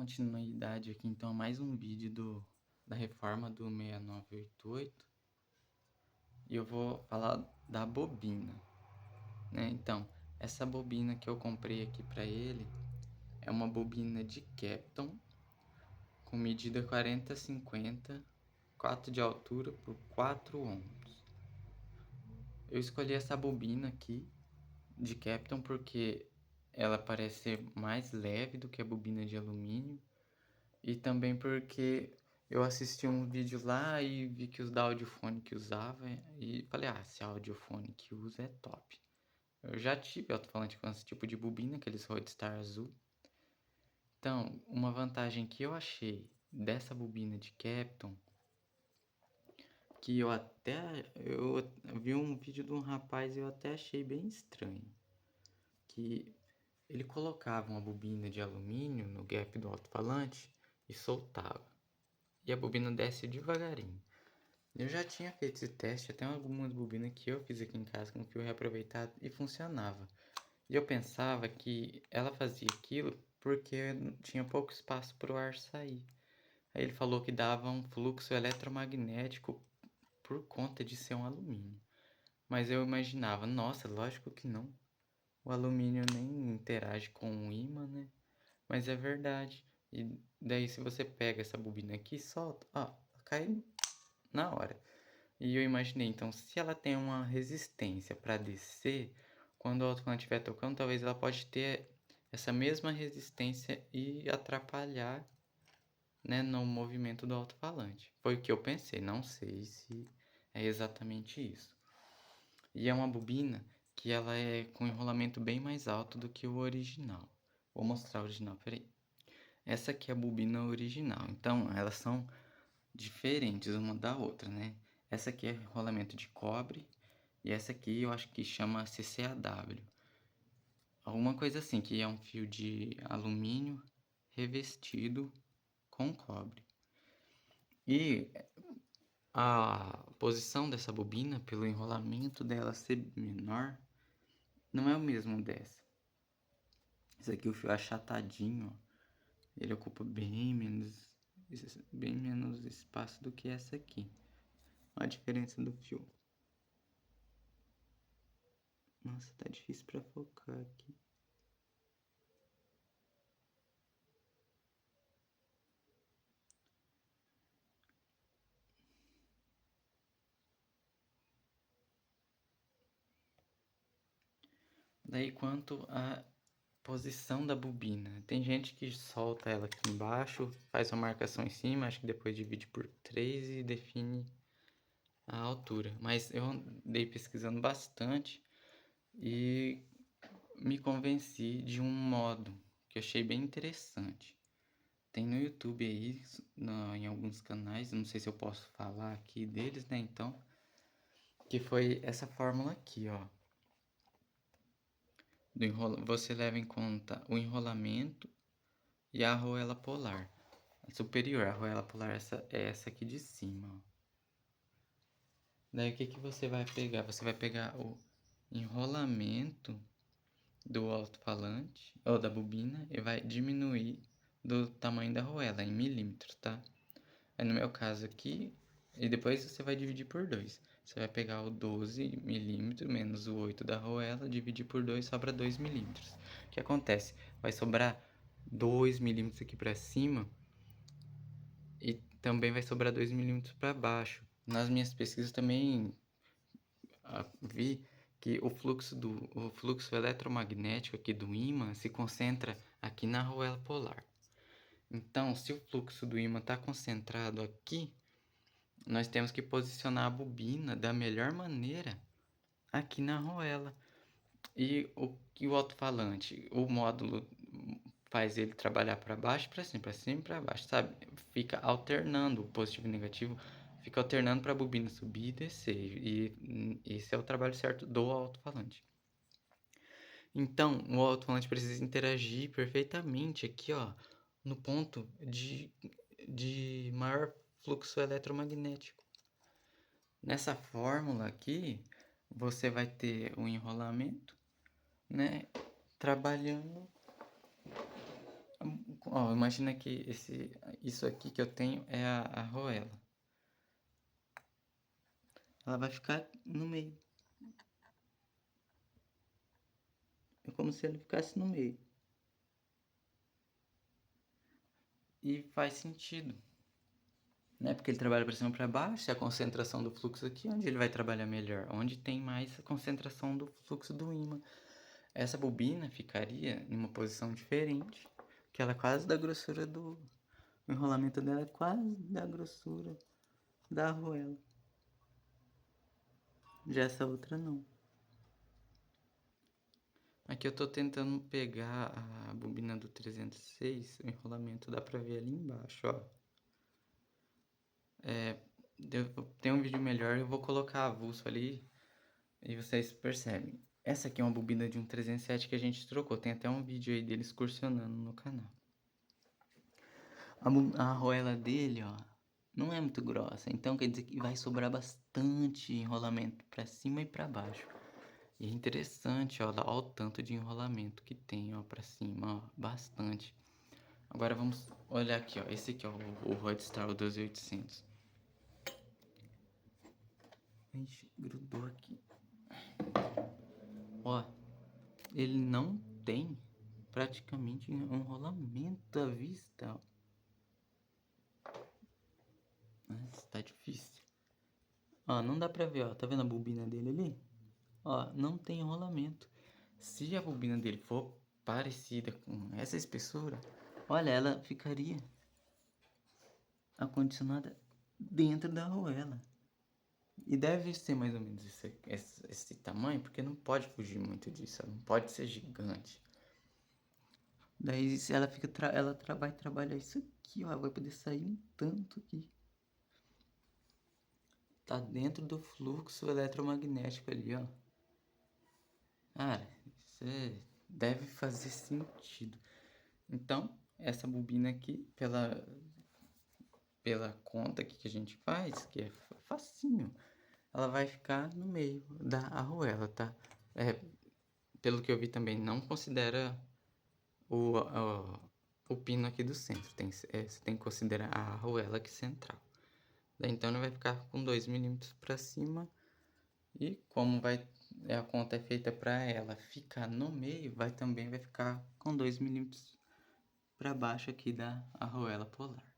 continuidade aqui então a mais um vídeo da reforma do 6988 e eu vou falar da bobina, né? Então, essa bobina que eu comprei aqui para ele é uma bobina de Kapton com medida 40-50, 4 de altura por 4 ohms. Eu escolhi essa bobina aqui de Kapton porque ela parece ser mais leve do que a bobina de alumínio. E também porque eu assisti um vídeo lá e vi que os da Audiofone que usava e falei, se a Audiofone que usa é top. Eu já tive alto-falante com esse tipo de bobina, aqueles Roadstar azul. Então, uma vantagem que eu achei dessa bobina de Kapton, que eu vi um vídeo de um rapaz e eu até achei bem estranho, que ele colocava uma bobina de alumínio no gap do alto-falante e soltava. E a bobina desce devagarinho. Eu já tinha feito esse teste, até algumas bobinas que eu fiz aqui em casa com fio reaproveitado e funcionava. E eu pensava que ela fazia aquilo porque tinha pouco espaço para o ar sair. Aí ele falou que dava um fluxo eletromagnético por conta de ser um alumínio. Mas eu imaginava, nossa, lógico que não. O alumínio nem interage com o ímã, né? Mas é verdade. E daí se você pega essa bobina aqui e solta, cai na hora. E eu imaginei, então, se ela tem uma resistência para descer, quando o alto-falante estiver tocando, talvez ela pode ter essa mesma resistência e atrapalhar, né, no movimento do alto-falante. Foi o que eu pensei, não sei se é exatamente isso. E é uma bobina que ela é com enrolamento bem mais alto do que o original. Vou mostrar o original, peraí. Essa aqui é a bobina original, então elas são diferentes uma da outra, né? Essa aqui é rolamento de cobre e essa aqui eu acho que chama CCAW. Alguma coisa assim, que é um fio de alumínio revestido com cobre. E a posição dessa bobina, pelo enrolamento dela ser menor, não é o mesmo dessa. Esse aqui o fio é achatadinho, ó. Ele ocupa bem menos espaço do que essa aqui. Olha a diferença do fio. Nossa, tá difícil pra focar aqui. Daí quanto à posição da bobina. Tem gente que solta ela aqui embaixo, faz uma marcação em cima, acho que depois divide por 3 e define a altura. Mas eu andei pesquisando bastante e me convenci de um modo que eu achei bem interessante. Tem no YouTube aí, em alguns canais, não sei se eu posso falar aqui deles, né? Então, que foi essa fórmula aqui, ó. Você leva em conta o enrolamento e a arruela polar. A superior, a arruela polar é essa aqui de cima, ó. Daí o que que você vai pegar? Você vai pegar o enrolamento do alto-falante ou da bobina e vai diminuir do tamanho da arruela em milímetros, tá? No meu caso aqui, e depois você vai dividir por 2. Você vai pegar o 12 milímetros menos o 8 da arruela, dividir por 2, sobra 2 milímetros. O que acontece? Vai sobrar 2 milímetros aqui para cima e também vai sobrar 2 milímetros para baixo. Nas minhas pesquisas também vi que o fluxo eletromagnético aqui do ímã se concentra aqui na arruela polar. Então, se o fluxo do ímã está concentrado aqui, nós temos que posicionar a bobina da melhor maneira aqui na arruela. E o alto-falante, o módulo faz ele trabalhar para baixo, para cima e para baixo, sabe? Fica alternando o positivo e o negativo, fica alternando para a bobina subir e descer. E esse é o trabalho certo do alto-falante. Então, o alto-falante precisa interagir perfeitamente aqui, ó, no ponto de maior fluxo eletromagnético. Nessa fórmula aqui, você vai ter o enrolamento, né, trabalhando Ó, imagina que isso aqui que eu tenho é a argoela. Ela vai ficar no meio. É como se ele ficasse no meio. E faz sentido, né? Porque ele trabalha para cima e para baixo, e a concentração do fluxo aqui, onde ele vai trabalhar melhor? Onde tem mais a concentração do fluxo do ímã. Essa bobina ficaria em uma posição diferente, que ela é quase da grossura do... O enrolamento dela é quase da grossura da argoela. Já essa outra não. Aqui eu tô tentando pegar a bobina do 306, o enrolamento dá pra ver ali embaixo, ó. Tem um vídeo melhor, eu vou colocar avulso ali e vocês percebem. Essa aqui é uma bobina de um 307 que a gente trocou, tem até um vídeo aí dele excursionando no canal. A argoela dele, ó, não é muito grossa, então quer dizer que vai sobrar bastante enrolamento pra cima e pra baixo. E é interessante, ó, ó o tanto de enrolamento que tem, ó, pra cima, ó, bastante. Agora vamos olhar aqui, ó, esse aqui, ó, o Roadstar, o 12800. Ixi, grudou aqui. Ó, ele não tem praticamente enrolamento à vista, ó. Nossa, tá difícil. Ó, não dá pra ver, ó, tá vendo a bobina dele ali? Ó, não tem enrolamento. Se a bobina dele for parecida com essa espessura, olha, ela ficaria acondicionada dentro da argoela. E deve ser mais ou menos esse tamanho, porque não pode fugir muito disso, ela não pode ser gigante. Daí se ela fica vai trabalhar isso aqui, ó, vai poder sair um tanto aqui. Tá dentro do fluxo eletromagnético ali, ó. Cara, isso deve fazer sentido. Então, essa bobina aqui, pela conta que a gente faz, que é facinho, ela vai ficar no meio da arruela, tá? Pelo que eu vi também, não considera o pino aqui do centro. Você tem que considerar a arruela aqui central. Daí, então, ele vai ficar com 2 milímetros para cima. E como a conta é feita para ela ficar no meio, também vai ficar com 2 milímetros para baixo aqui da arruela polar.